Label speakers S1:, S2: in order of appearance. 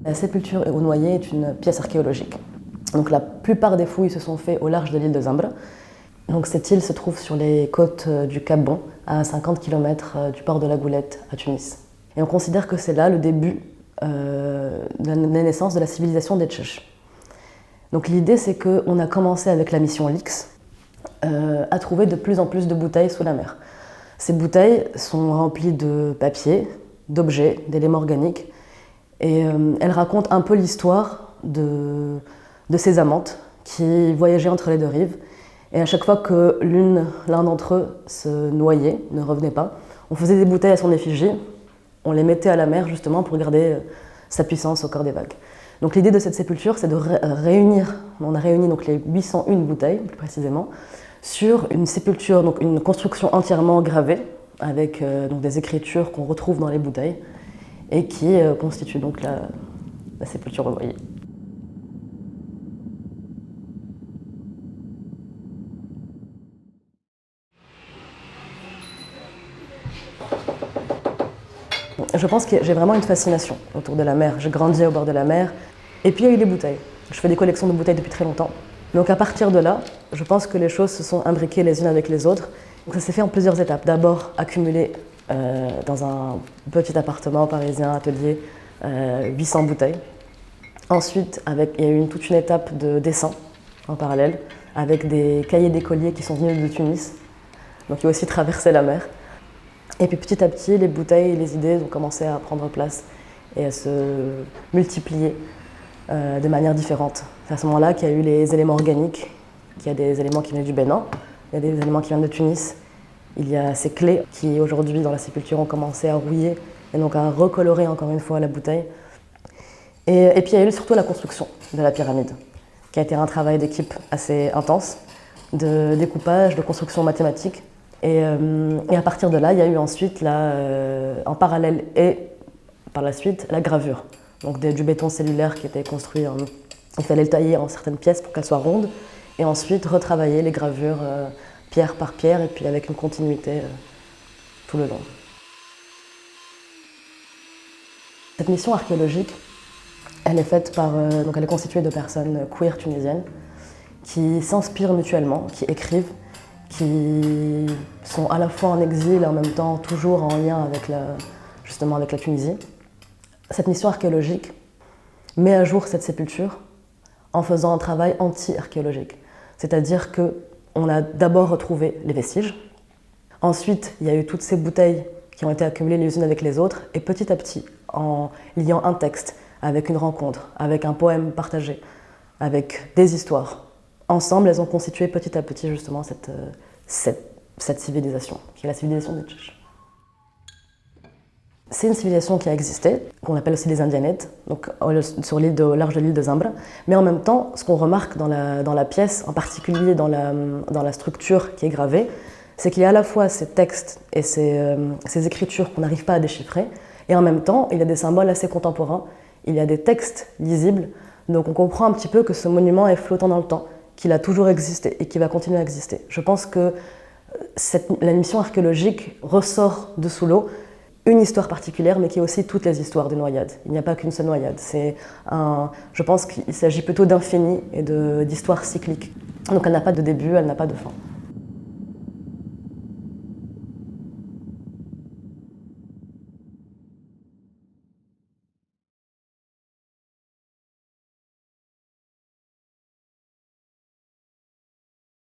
S1: La sépulture aux noyés est une pièce archéologique. Donc la plupart des fouilles se sont faites au large de l'île de Zambre. Donc cette île se trouve sur les côtes du Cap Bon, à 50 km du port de la Goulette, à Tunis. Et on considère que c'est là le début de la naissance de la civilisation des Tchèches. Donc l'idée, c'est qu'on a commencé avec la mission Lix à trouver de plus en plus de bouteilles sous la mer. Ces bouteilles sont remplies de papier, d'objets, d'éléments organiques, et elles racontent un peu l'histoire de ces amantes qui voyageaient entre les deux rives. Et à chaque fois que l'un d'entre eux se noyait, ne revenait pas, on faisait des bouteilles à son effigie, on les mettait à la mer justement pour garder sa puissance au cœur des vagues. Donc l'idée de cette sépulture, c'est de réunir, on a réuni donc les 801 bouteilles, plus précisément, sur une sépulture, donc une construction entièrement gravée, avec donc des écritures qu'on retrouve dans les bouteilles, et qui constitue donc la sépulture au noyer. Je pense que j'ai vraiment une fascination autour de la mer. J'ai grandi au bord de la mer. Et puis il y a eu les bouteilles. Je fais des collections de bouteilles depuis très longtemps. Donc à partir de là, je pense que les choses se sont imbriquées les unes avec les autres. Donc ça s'est fait en plusieurs étapes. D'abord, accumuler dans un petit appartement parisien, atelier, 800 bouteilles. Ensuite, il y a eu toute une étape de dessin en parallèle, avec des cahiers d'écoliers qui sont venus de Tunis. Donc il y a aussi traversé la mer. Et puis petit à petit, les bouteilles et les idées ont commencé à prendre place et à se multiplier de manière différente. C'est à ce moment-là qu'il y a eu les éléments organiques, qu'il y a des éléments qui viennent du Bénin, il y a des éléments qui viennent de Tunis. Il y a ces clés qui, aujourd'hui, dans la sépulture, ont commencé à rouiller et donc à recolorer encore une fois la bouteille. Et puis il y a eu surtout la construction de la pyramide, qui a été un travail d'équipe assez intense, de découpage, de construction mathématique. Et à partir de là, il y a eu ensuite, en parallèle et par la suite, la gravure. Donc du béton cellulaire qui était construit, il fallait le tailler en certaines pièces pour qu'elles soient rondes, et ensuite retravailler les gravures pierre par pierre, et puis avec une continuité tout le long. Cette mission archéologique, elle est faite donc elle est constituée de personnes queer tunisiennes qui s'inspirent mutuellement, qui écrivent, qui sont à la fois en exil et en même temps toujours en lien justement avec la Tunisie. Cette mission archéologique met à jour cette sépulture en faisant un travail anti-archéologique. C'est-à-dire qu'on a d'abord retrouvé les vestiges, ensuite il y a eu toutes ces bouteilles qui ont été accumulées les unes avec les autres, et petit à petit, en liant un texte avec une rencontre, avec un poème partagé, avec des histoires, ensemble, elles ont constitué petit à petit justement cette civilisation, qui est la civilisation des Tchèches. C'est une civilisation qui a existé, qu'on appelle aussi les Indianettes, donc sur l'île au large de l'île de Zambre. Mais en même temps, ce qu'on remarque dans la pièce, en particulier dans la structure qui est gravée, c'est qu'il y a à la fois ces textes et ces écritures qu'on n'arrive pas à déchiffrer, et en même temps, il y a des symboles assez contemporains, il y a des textes lisibles, donc on comprend un petit peu que ce monument est flottant dans le temps, qu'il a toujours existé et qu'il va continuer à exister. Je pense que la mission archéologique ressort de sous l'eau une histoire particulière, mais qui est aussi toutes les histoires des noyades. Il n'y a pas qu'une seule noyade. Je pense qu'il s'agit plutôt d'infini et d'histoires cycliques. Donc elle n'a pas de début, elle n'a pas de fin.